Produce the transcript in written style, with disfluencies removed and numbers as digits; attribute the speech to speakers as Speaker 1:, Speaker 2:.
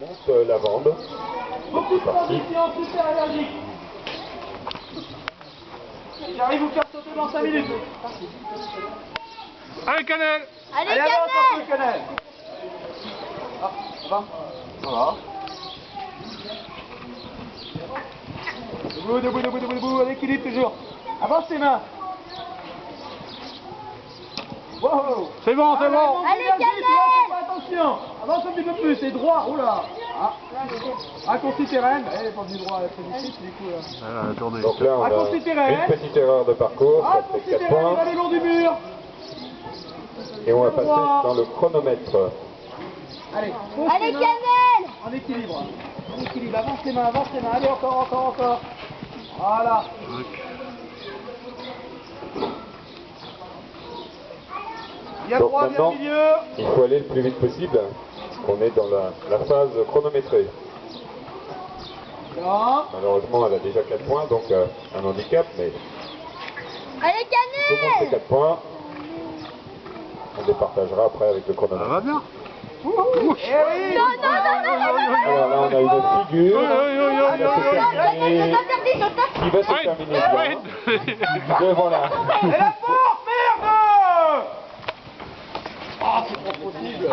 Speaker 1: monte la bande.
Speaker 2: Beaucoup de transitions super énergiques. J'arrive vous faire sauter dans 5 minutes.
Speaker 3: Allez, Canel!
Speaker 2: Allez, avance un peu, Canel. Ah, ça va? Voilà. Debout, debout, debout, debout, debout, à l'équilibre toujours. Avance tes mains. Wow.
Speaker 3: C'est bon, c'est bon!
Speaker 2: Allez, Canel. Attention. Avance un petit peu plus, c'est droit. Oula. Ah. Raccourci terrain. Elle est pas du droit, elle fait du du coup là.
Speaker 3: Voilà, la tournée.
Speaker 1: Donc là, on a
Speaker 2: Raccourci terrain.
Speaker 1: une petite erreur de parcours, ça
Speaker 2: Raccourci
Speaker 1: fait 4
Speaker 2: terrain, il
Speaker 1: points.
Speaker 2: va le long du mur.
Speaker 1: Et on va passer dans le chronomètre.
Speaker 2: Allez,
Speaker 4: Allez, Canel!
Speaker 2: en équilibre. En équilibre, avance les mains, avance les mains. Allez, encore, encore, encore. Voilà. Bien
Speaker 1: Donc
Speaker 2: droit, bien
Speaker 1: maintenant,
Speaker 2: milieu.
Speaker 1: il faut aller le plus vite possible, puisqu'on est dans la phase chronométrée.
Speaker 2: Non.
Speaker 1: Malheureusement, elle a déjà 4 points, donc un handicap, mais
Speaker 4: Allez,
Speaker 1: tout le monde fait
Speaker 4: Canel!
Speaker 1: 4 points. On les partagera après avec le
Speaker 3: Ça
Speaker 1: chronomètre.
Speaker 3: va bien?
Speaker 2: Eh oui.
Speaker 4: Non, non, non, non, non, non,
Speaker 1: Alors là, on a une figure
Speaker 3: Oui, oui, oui, oui, oui.
Speaker 1: qui va se terminer bien. Devant la...
Speaker 2: Et la porte, merde. Ah, c'est pas possible.